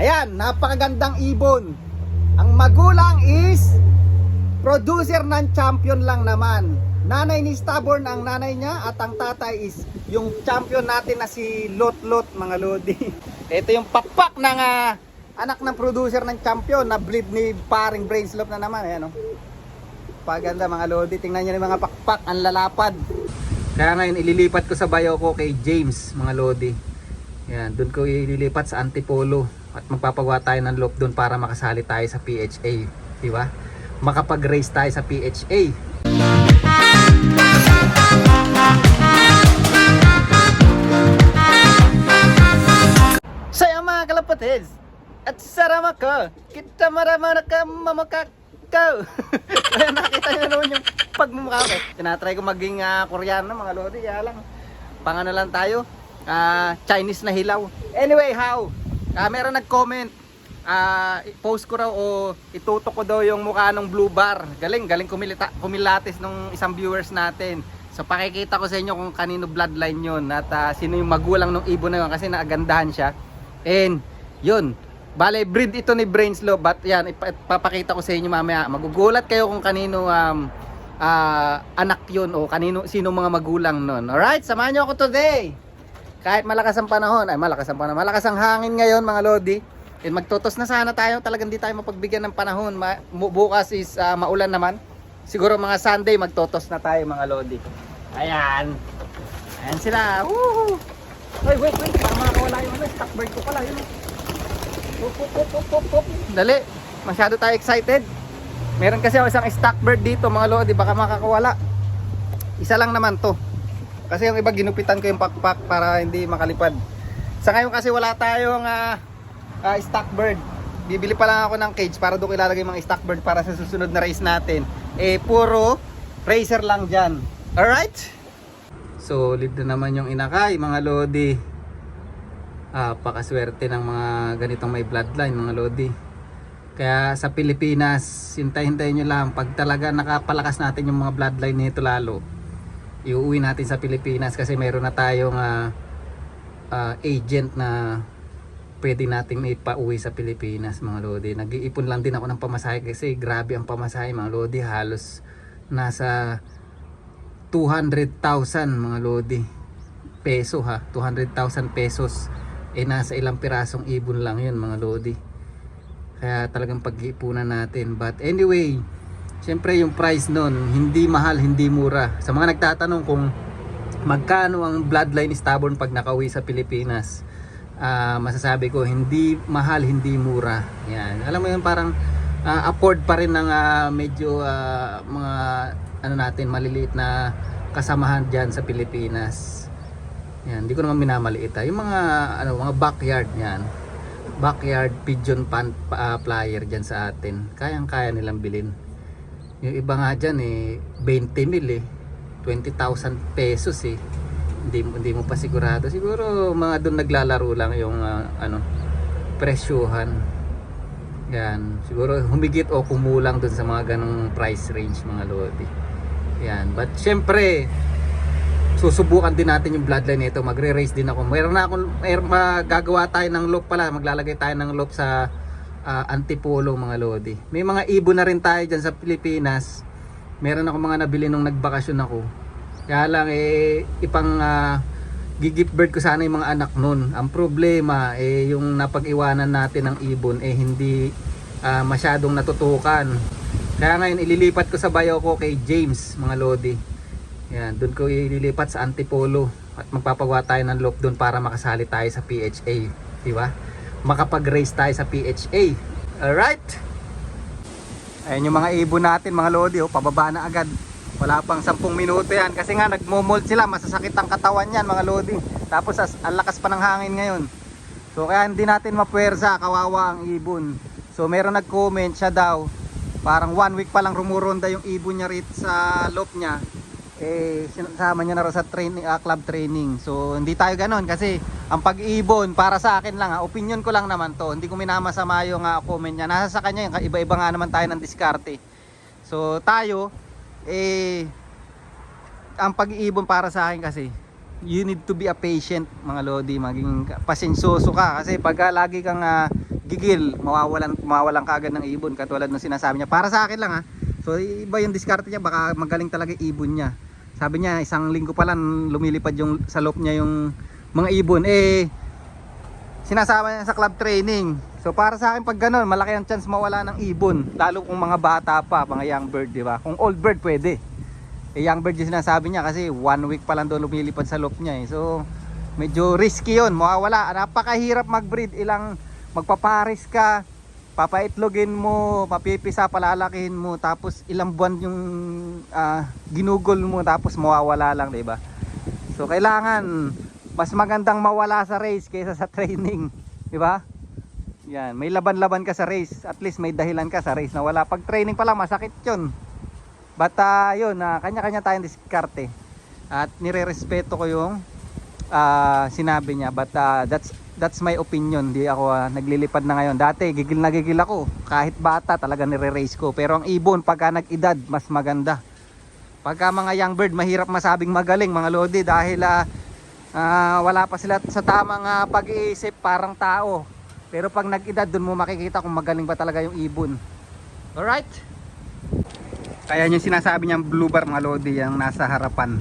Ayan, napakagandang ibon. Ang magulang is producer ng champion lang naman. Nanay ni Stubborn ang nanay niya at ang tatay is yung champion natin na si Lot Lot, mga lodi. Ito yung pakpak ng anak ng producer ng champion na breed ni paring Brainslop na naman. Ayan, oh. Paganda mga lodi. Tingnan niyo yung mga pakpak, ang lalapad. Kaya ngayon ililipat ko sa bayo ko kay James, mga lodi. Yan, doon ko ililipat sa Antipolo at magpapagawa tayo ng loop doon para makasali tayo sa PHA, di ba? Makapag-race tayo sa PHA. So yung mga kalapatids, at sarama ko, kita marama ka mamakakaw. Kaya nakita nyo naman yung pagmumukha ko. Tinatry ko maging Koreano, mga lodi, kaya lang pangano lang tayo, Chinese na hilaw. Anyway, meron nag-comment, post ko raw o itutok ko daw yung mukha ng blue bar. Galing kumilatis nung isang viewers natin. So pakikita ko sa inyo kung kanino bloodline yun at sino yung magulang ng ibon na yun kasi naagandahan siya. And yun, bale breed ito ni Brainslop, but yan ipapakita ko sa inyo mamaya. Magugulat kayo kung kanino anak yun o sino mga magulang nun. Alright, samahan nyo ako today. Kahit malakas ang panahon, malakas ang hangin ngayon, mga lodi. And magtotos na sana tayo, talagang di tayo mapagbigyan ng panahon. Bukas is maulan naman. Siguro mga Sunday magtotos na tayo, mga lodi. Ayan. Ayan sila. Woohoo! Wait. Parang makakawala yung stock bird ko pala. Yun. Dali. Masyado tayo excited. Meron kasi isang stock bird dito, mga lodi. Baka makakawala. Isa lang naman to. Kasi yung iba ginupitan ko yung pakpak para hindi makalipad. Sa ngayon kasi wala tayong stock bird. Bibili pa lang ako ng cage para doon ilalagay mga stock bird para sa susunod na race natin. Puro racer lang dyan. Alright? Solid na naman yung inakay, mga lodi. Pakaswerte ng mga ganitong may bloodline, mga lodi. Kaya sa Pilipinas, hintay-hintayin nyo lang. Pag talaga nakapalakas natin yung mga bloodline nito lalo, iuwi natin sa Pilipinas kasi meron na tayong agent na pwede nating ipauwi sa Pilipinas, mga lodi. Nag-iipon lang din ako ng pamasahe kasi grabe ang pamasahe, mga lodi. Halos nasa 200,000, mga lodi, peso ha, 200,000 pesos. Nasa ilang pirasong ibon lang yun, mga lodi. Kaya talagang pag-iipunan natin. But anyway, siyempre yung price nun, hindi mahal, hindi mura. Sa mga nagtatanong kung magkano ang bloodline Stubborn pag nakauwi sa Pilipinas, masasabi ko, hindi mahal, hindi mura. Yan. Alam mo yun, parang afford pa rin ng medyo mga natin, maliliit na kasamahan dyan sa Pilipinas. Yan, hindi ko naman minamaliit. Yung mga backyard yan. Backyard pigeon flyer dyan sa atin. Kayang-kaya nilang bilhin. Yung iba nga dyan 20,000 20,000 pesos hindi mo pa sigurado. Siguro mga doon naglalaro lang yung presyuhan. Yan, siguro humigit o kumulang doon sa mga ganong price range, mga lodi. Yan, but syempre susubukan din natin yung bloodline nito. Magre-race din ako. Magagawa tayo ng loop pala. Maglalagay tayo ng loop sa Antipolo, mga lodi. May mga ibon na rin tayo dyan sa Pilipinas. Meron ako mga nabili nung nagbakasyon ako. Kaya lang gigift bird ko sana yung mga anak nun. Ang problema yung napag-iwanan natin ng ibon hindi masyadong natutukan. Kaya ngayon ililipat ko sa bayo ko kay James, mga lodi. Yan, doon ko ililipat sa Antipolo at magpapagawa tayo ng loop doon para makasali tayo sa PHA, di ba? Makapag-race tayo sa PHA. Alright? Ayan yung mga ibon natin, mga lodi, pababa na agad. Wala pang 10 minuto yan kasi nga nagmo-molt sila, masasakit ang katawan yan, mga lodi. Tapos ang lakas pa ng hangin ngayon. So kaya hindi natin mapuwersa, kawawa ang ibon. So meron nag-comment siya daw, parang 1 week pa lang rumuronda yung ibon niya rito sa loop niya. Sinasama niya na raw sa club training. So hindi tayo ganoon kasi ang pag-ibon para sa akin lang opinion ko lang naman to. Hindi ko minamasama yung comment niya. Nasa sa kanya yung iba-iba nga naman tayo ng diskarte. So tayo ang pag-iibon para sa akin kasi you need to be a patient, mga lodi. Maging pasensyoso ka kasi pag lagi kang gigil, mawawalan kaagad ng ibon katulad ng sinasabi niya. Para sa akin lang ha. So iba yung diskarte niya, baka magaling talaga yung ibon niya. Sabi niya isang linggo pa lang lumilipad yung sa loop niya yung mga ibon. Sinasama niya sa club training. So para sa akin pag ganun, malaki ang chance mawala ng ibon, lalo kung mga bata pa, mga young bird, di ba? Kung old bird pwede. Young bird yung sinasabi niya kasi 1 week pa lang doon lumilipad sa loop niya. So medyo risky yun, mawawala. Napakahirap mag-breed, ilang magpaparis ka, papaitlogin mo, papipisa, palalakihin mo, tapos ilang buwan yung ginugol mo, tapos mawawala lang, diba? So kailangan mas magandang mawala sa race kaysa sa training, diba? Yan, may laban-laban ka sa race, at least may dahilan ka sa race na wala. Pag training pa lang masakit yun. But yun, kanya-kanya tayong diskarte. At nire-respeto ko yung sinabi niya, but that's my opinion. Di ako naglilipad na ngayon. Dati gigil na gigil ako, kahit bata talaga nire-race ko. Pero ang ibon pagka nag-edad mas maganda. Pagka mga young bird mahirap masabing magaling mga lodi, dahil wala pa sila sa tamang pag-iisip, parang tao. Pero pag nag-edad, dun mo makikita kung magaling ba talaga yung ibon. Alright, kaya yung sinasabi niyang blue bar mga lodi, yung nasa harapan,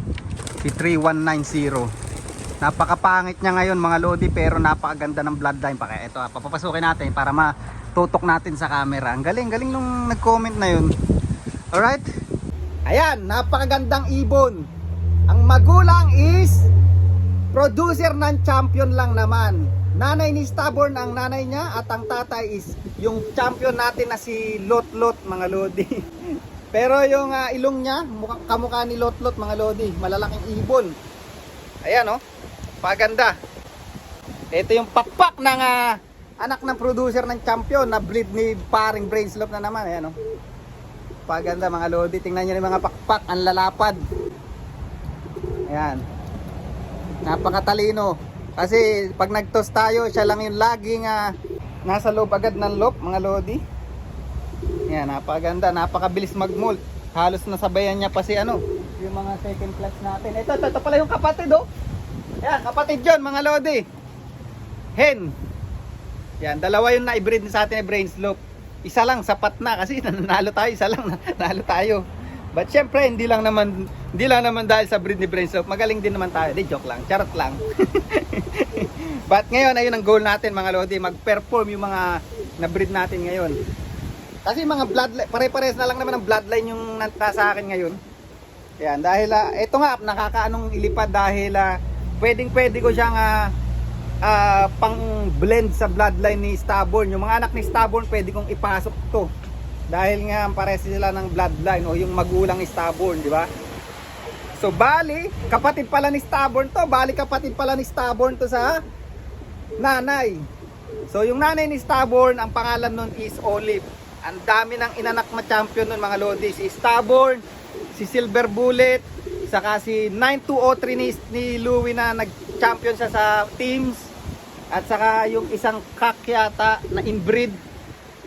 si 3190. Napakapangit niya ngayon mga lodi, pero napakaganda ng bloodline pa. Kaya ito, papapasukin natin para matutok natin sa camera. Ang galing nung nag-comment na yun. Alright, ayan, napakagandang ibon. Ang magulang is producer ng champion lang naman. Nanay ni Stubborn ang nanay niya, at ang tatay is yung champion natin na si Lotlot mga lodi. Pero yung ilong niya, kamukha ni Lotlot mga lodi, malalaking ibon. Ayan paganda. Ito yung pakpak ng anak ng producer ng champion na breed ni paring Brainslope na naman. Ayan paganda mga lodi, tingnan niyo yung mga pakpak, ang lalapad. Ayan, napakatalino. Kasi pag nag-toss tayo, siya lang yung laging nasa loob agad ng loop mga lodi. Yan, napakaganda, napakabilis mag-molt. Halos nasabayan niya pa si yung mga second class natin. Ito pala yung kapatid Yan, kapatid yun mga lodi. Hen. Yan, dalawa yung na-breed sa atin ni Brainslope. Isa lang sapat na kasi nanalo tayo, isa lang nanalo tayo. But syempre hindi lang naman dahil sa breed ni Brainslope, magaling din naman tayo. Di joke lang, charot lang. But ngayon ayun ang goal natin mga lodi, mag-perform yung mga na-breed natin ngayon. Kasi mga bloodline, pare-pares na lang naman ang bloodline yung nasa akin ngayon. Yan, dahil ito nga nakakaanong ilipad dahil pwedeng-pwede ko siyang pang blend sa bloodline ni Stubborn. Yung mga anak ni Stubborn pwede kong ipasok to. Dahil nga pares sila ng bloodline o yung magulang ni Stubborn, di ba? So bali, kapatid pala ni Stubborn to, sa nanay. So yung nanay ni Stubborn, ang pangalan nun is Olive. Ang dami ng inanak na champion nun mga lodi. Si Stubborn, si Silver Bullet, saka si 9203 ni Louie na nag-champion siya sa teams. At saka yung isang kak yata na inbreed.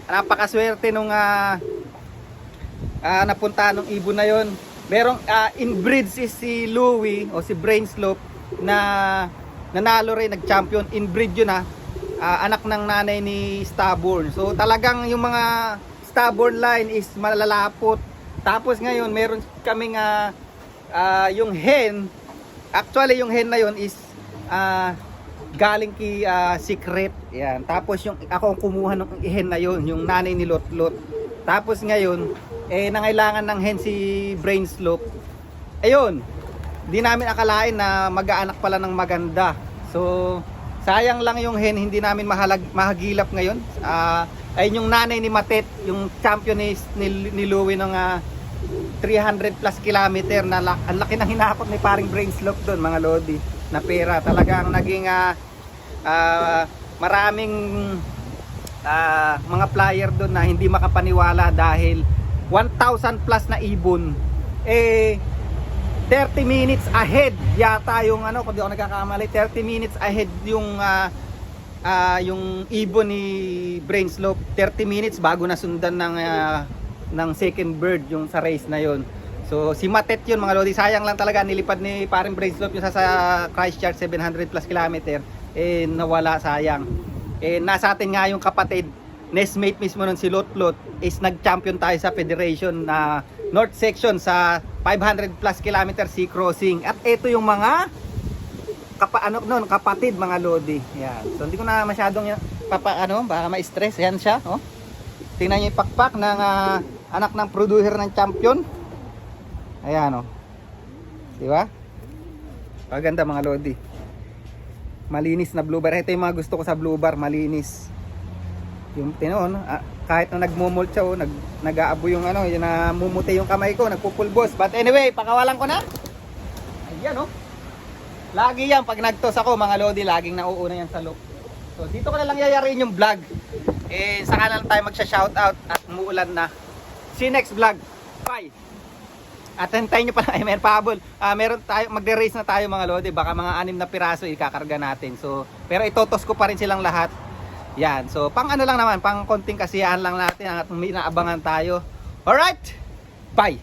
Napakaswerte nung napunta nung ibon na yon. Merong inbreed si Louie o si Brainslope na nanalo rin, nag-champion. Inbreed yun anak ng nanay ni Stubborn. So talagang yung mga Stubborn line is malalapot. Tapos ngayon meron kaming yung hen. Actually yung hen na yon is galing kay Secret. Yan. Tapos yung ako ang kumuha ng hen na yon, yung nanay ni Lotlot. Tapos ngayon nangailangan ng hen si Brainslope. Ayun. Hindi namin akalain na mag-aanak pala ng maganda. So sayang lang yung hen, hindi namin mahagilap ngayon. Ayun yung nanay ni Matet, yung champion ni Louie ng 300 plus kilometer na ang laki ng hinakot ni paring Brainslope doon mga lodi na pera. Talagang naging maraming mga flyer doon na hindi makapaniwala dahil 1,000 plus na ibon 30 minutes ahead yata yung kung di ako nagkakamali, 30 minutes ahead yung ibon ni Brainslope. 30 minutes bago nasundan ng second bird yung sa race na yon. So si Matet yun mga lodi, sayang lang talaga nilipad ni paring Brainslope yung sa Christchurch 700 plus kilometer, nawala, sayang. Nasa atin nga yung kapatid, nestmate mismo nun si Lotlot, is nag-champion tayo sa federation na North Section sa 500 plus kilometer sea crossing. At ito yung mga kapatid mga lodi. Yan. So hindi ko na masyadong baka ma-stress. Yan siya, oh. Tingnan niyo yung pakpak ng anak ng producer ng champion. Ayan, oh. Di ba? Paganda mga lodi. Malinis na blue bar. Ito yung mga gusto ko sa blue bar, malinis. Yung tinon, kahit na nagmumult siya, nag-aaboy yung yung namumuti yung kamay ko, nagpupulbos. But anyway, pakawalan ko na. Ayan, oh. Lagi yan pag nagtos ako mga lodi, laging nauuna yan sa loop. So dito ko na lang yayarin yung vlog. Saka na lang tayo magsha-shoutout at umuulan na. See you next vlog. Bye. At hintayin nyo pala, meron pahabol. Meron tayo, magre-race na tayo mga lodi. Baka mga 6 na piraso ikakarga natin. So, pero itotos ko pa rin silang lahat. Yan. So, pang lang naman, pang konting kasiyahan lang natin at may naabangan tayo. Alright. Bye.